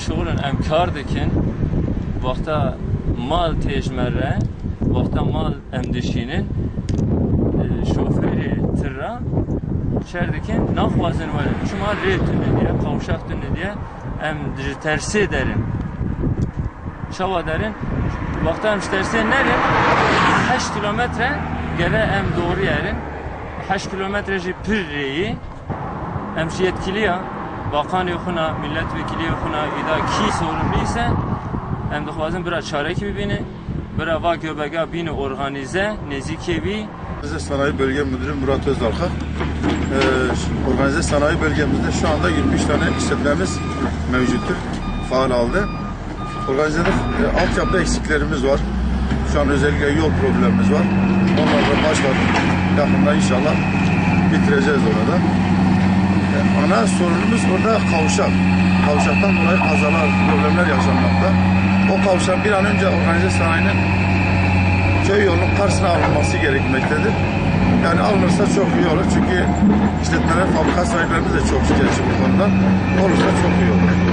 şoğulun emkar dikin vakta mal tecmerre vakta mal emdişinin şoförü tırra çerdikin nakvazın var. Çuma reytünü diye kavşak dünü diye em tersi derin. Şava derin. Vakta tersi nerin? 8 kilometre gele em doğru yerin. 8 kilometreci pirreyi em yetkiliya bakan yokuna milletvekili yokuna ida ki sorumluysa em dixwazin bira çareki bibini bira va göbega bini organize nezikevi. Organize Sanayi Bölge Müdürü Murat Özarka. Organize Sanayi Bölgemizde şu anda 23 tane işletmemiz mevcuttur. Faal halde. Organize'de altyapı eksiklerimiz var. Şu an özellikle yol problemimiz var. Onlarla başladık. Yakında inşallah bitireceğiz orada. Ana sorunumuz orada kavşak. Kavşaktan dolayı kazalar, problemler yaşanmakta. O kavşak bir an önce organize sanayinin köy yolunun karşısına alınması gerekmektedir. Yani alınırsa çok iyi olur. Çünkü işletmeler, fabrika sahiplerimiz de çok şikayetçi bu konuda. Olursa çok iyi olur.